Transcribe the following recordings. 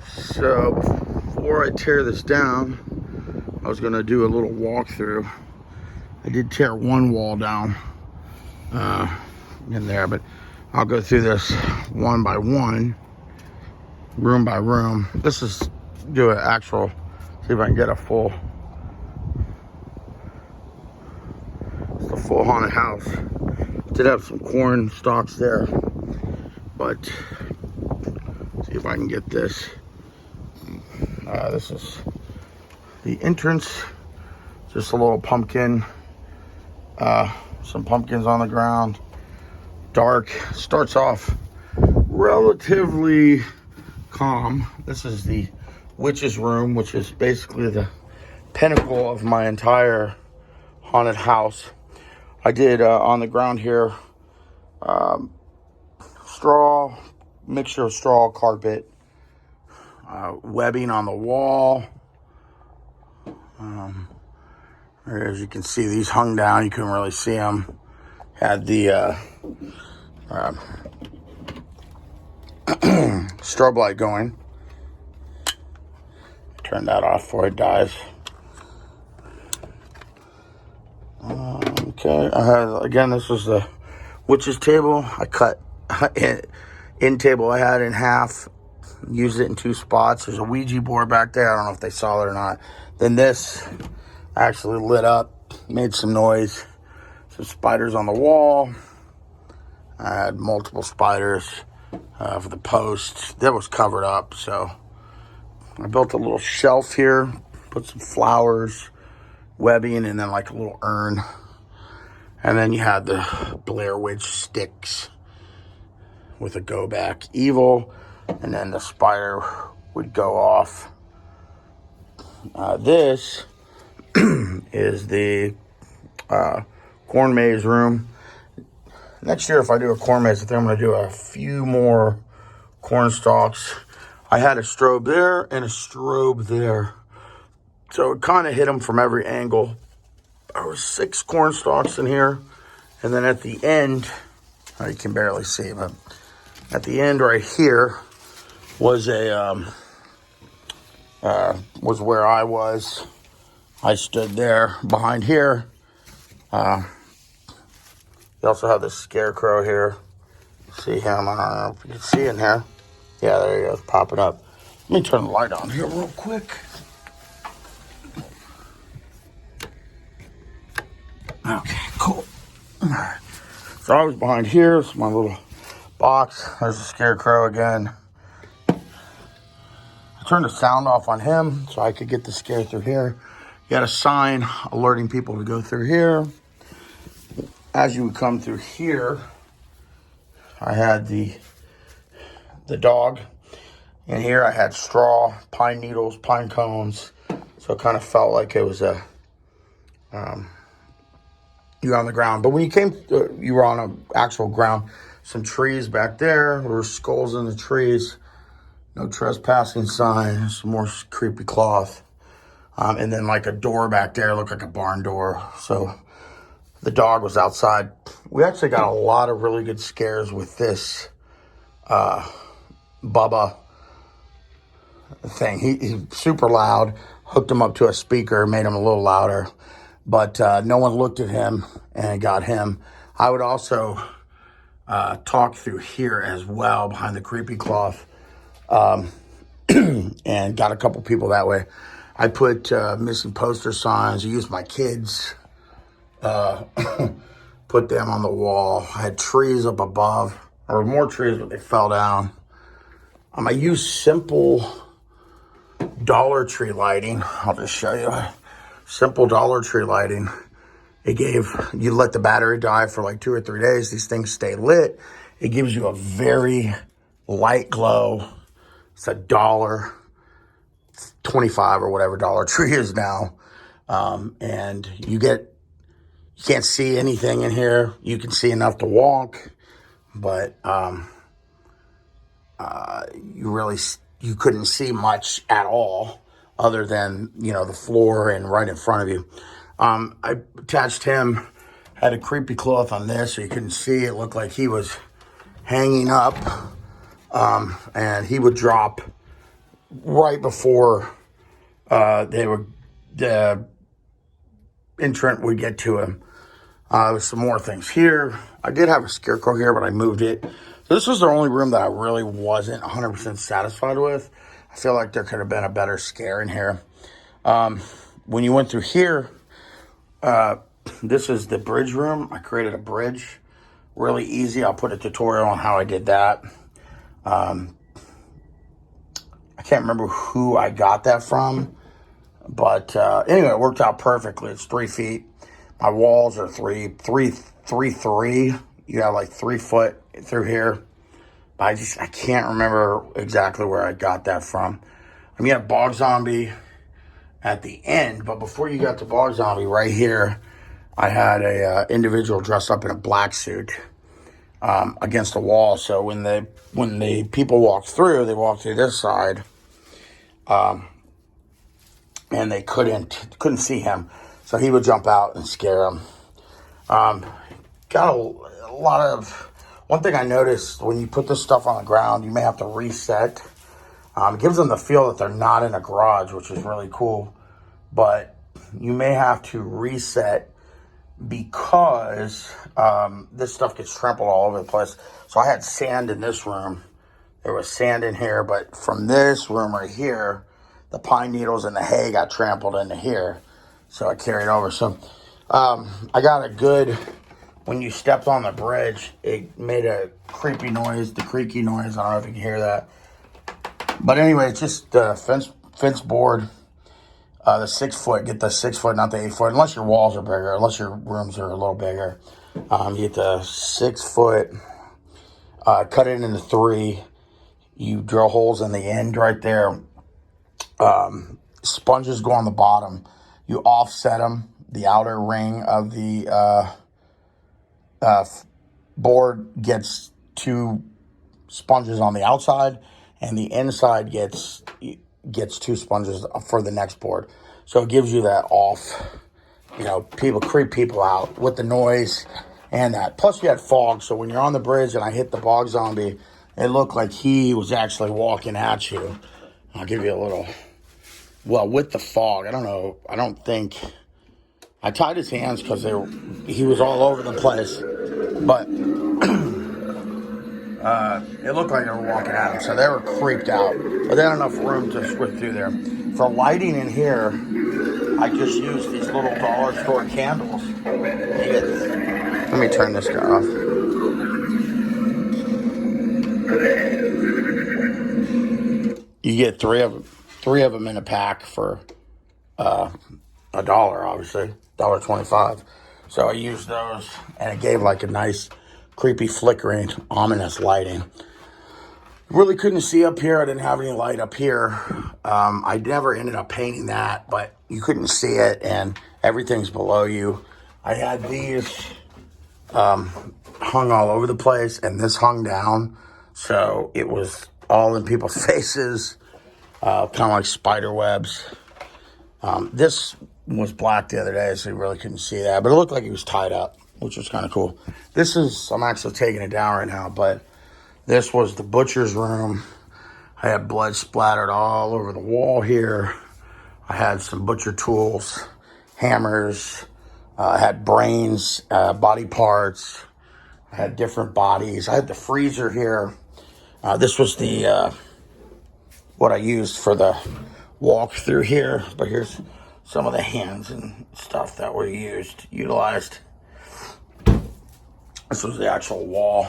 So before I tear this down, I was gonna do a little walkthrough. I did tear one wall down in there, but I'll go through this one by one, room by room. This is do an actual, see if I can get a full, it's a full haunted house. Did have some corn stalks there, but see if I can get this. This is the entrance, just a little pumpkin, some pumpkins on the ground, dark. Starts off relatively calm. This is the witch's room, which is basically the pinnacle of my entire haunted house. I did on the ground here, straw, mixture of straw, carpet, webbing on the wall. As you can see, these hung down. You couldn't really see them. Had the strobe light going. Turn that off before it dies. Okay, I had, again, this was the witch's table. I cut end table I had in half, used it in two spots. There's a Ouija board back there. I don't know if they saw it or not. Then this actually lit up, made some noise. Some spiders on the wall. I had multiple spiders for the posts. That was covered up, so I built a little shelf here, put some flowers, webbing, and then like a little urn. And then you had the Blair Witch sticks with a go back evil, and then the spider would go off. This is the corn maze room. Next year, if I do a corn maze, I think I'm going to do a few more corn stalks. I had a strobe there and a strobe there, so it kind of hit them from every angle. There were 6 corn stalks in here, and then at the end, you can barely see, but at the end right here was a was where I was. I stood there. Behind here, you also have the scarecrow here. See him? I don't know if you can see in here. Yeah, there he goes, popping up. Let me turn the light on here real quick. Okay, cool. All right. So I was behind here. It's my little box. There's the scarecrow again. I turned the sound off on him so I could get the scare through here. You had a sign alerting people to go through here. As you would come through here, I had the dog. In here I had straw, pine needles, pine cones. So it kind of felt like it was a you were on the ground. But when you came, you were on an actual ground. Some trees back there. There were skulls in the trees. No trespassing sign. Some more creepy cloth. And then like a door back there. Looked like a barn door. So the dog was outside. We actually got a lot of really good scares with this Bubba thing. He's super loud. Hooked him up to a speaker. Made him a little louder. But no one looked at him and got him. I would also talk through here as well behind the creepy cloth, and got a couple people that way. I put missing poster signs. I used my kids, put them on the wall. I had trees up above. There were more trees, but they fell down. I used simple Dollar Tree lighting. I'll just show you. Simple Dollar Tree lighting. You let the battery die for like 2 or 3 days. These things stay lit. It gives you a very light glow. It's $1.25 or whatever Dollar Tree is now. And you can't see anything in here. You can see enough to walk, but you couldn't see much at all other than, the floor and right in front of you. I attached him, had a creepy cloth on this so you couldn't see. It looked like he was hanging up, and he would drop right before they would, the entrant would get to him. There's some more things here. I did have a scarecrow here, but I moved it. So this was the only room that I really wasn't 100% satisfied with. I feel like there could have been a better scare in here. When you went through here, this is the bridge room. I created a bridge. Really easy. I'll put a tutorial on how I did that. I can't remember who I got that from. But anyway, it worked out perfectly. It's 3 feet. My walls are three. You have like 3 foot through here. But I can't remember exactly where I got that from. I mean, you have Bog Zombie at the end, but before you got to Bog Zombie, right here, I had a individual dressed up in a black suit against the wall. So when the people walked through, they walked through this side, and they couldn't see him. So he would jump out and scare them. Got a lot of... One thing I noticed, when you put this stuff on the ground, you may have to reset. It gives them the feel that they're not in a garage, which is really cool. But you may have to reset because this stuff gets trampled all over the place. So I had sand in this room. There was sand in here, but from this room right here, the pine needles and the hay got trampled into here. So I carried over. So I got a good... When you stepped on the bridge, it made a creepy noise, the creaky noise. I don't know if you can hear that. But anyway, it's just fence board, the 6 foot. Get the 6 foot, not the 8 foot, unless your walls are bigger, unless your rooms are a little bigger. You get the 6 foot, cut it into 3. You drill holes in the end right there. Sponges go on the bottom. You offset them. The outer ring of the board gets 2 sponges on the outside, and the inside gets 2 sponges for the next board. So it gives you that off, creep people out with the noise and that. Plus you had fog, so when you're on the bridge and I hit the Bog Zombie, it looked like he was actually walking at you. I'll give you a little... Well, with the fog, I don't know. I don't think... I tied his hands because he was all over the place. But it looked like they were walking at him. So they were creeped out. But they had enough room to switch through there. For lighting in here, I just used these little dollar store candles. Let me turn this guy off. You get 3 of them in a pack for $1, obviously. $1.25. So I used those, and it gave like a nice, creepy, flickering, ominous lighting. Really couldn't see up here. I didn't have any light up here. I never ended up painting that, but you couldn't see it, and everything's below you. I had these hung all over the place, and this hung down, so it was all in people's faces, kind of like spider webs. This was black the other day, so you really couldn't see that. But it looked like he was tied up, which was kind of cool. I'm actually taking it down right now, but this was the butcher's room. I had blood splattered all over the wall here. I had some butcher tools, hammers. I had brains, body parts. I had different bodies. I had the freezer here. This was the what I used for the walk through here. But here's some of the hands and stuff that were utilized. This was the actual wall,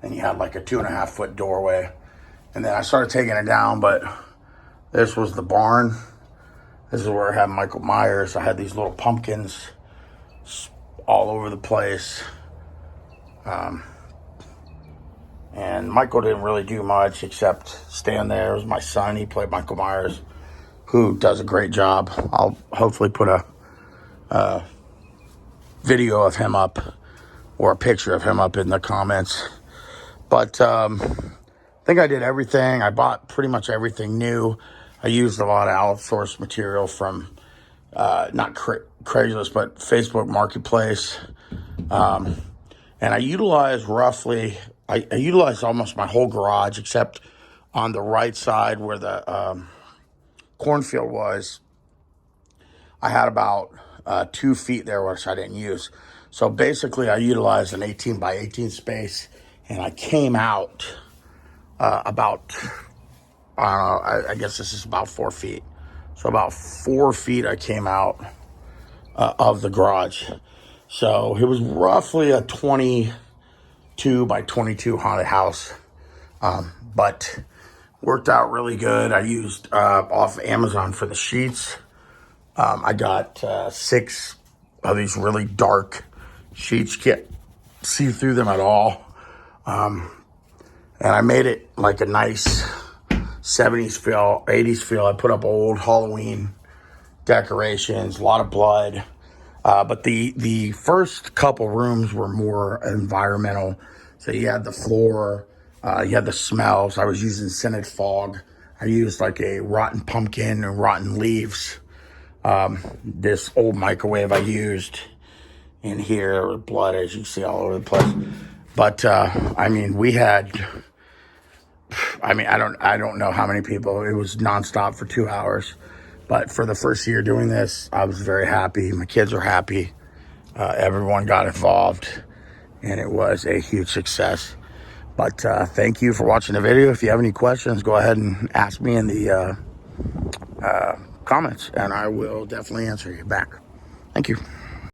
and you had like a 2.5 foot doorway. And then I started taking it down, but this was the barn. This is where I had Michael Myers. I had these little pumpkins all over the place. And Michael didn't really do much except stand there. It was my son. He played Michael Myers, who does a great job. I'll hopefully put a video of him up or a picture of him up in the comments. But I think I did everything. I bought pretty much everything new. I used a lot of outsourced material from not Craigslist, but Facebook Marketplace. And I utilized almost my whole garage except on the right side where the cornfield was, I had about 2 feet there, which I didn't use. So basically, I utilized an 18 by 18 space, and I came out about, I don't know, I guess this is about 4 feet. So about 4 feet I came out of the garage. So it was roughly a 22 by 22 haunted house, but worked out really good. I used off Amazon for the sheets. I got 6 of these really dark sheets. Can't see through them at all. And I made it like a nice 70s feel, 80s feel. I put up old Halloween decorations, a lot of blood. But the first couple rooms were more environmental. So you had the floor, you had the smells. I was using scented fog. I used like a rotten pumpkin and rotten leaves. This old microwave I used in here with blood, as you see all over the place. But I mean, I don't know how many people. It was nonstop for 2 hours. But for the first year doing this, I was very happy. My kids were happy. Everyone got involved, and it was a huge success. But thank you for watching the video. If you have any questions, go ahead and ask me in the comments, and I will definitely answer you back. Thank you.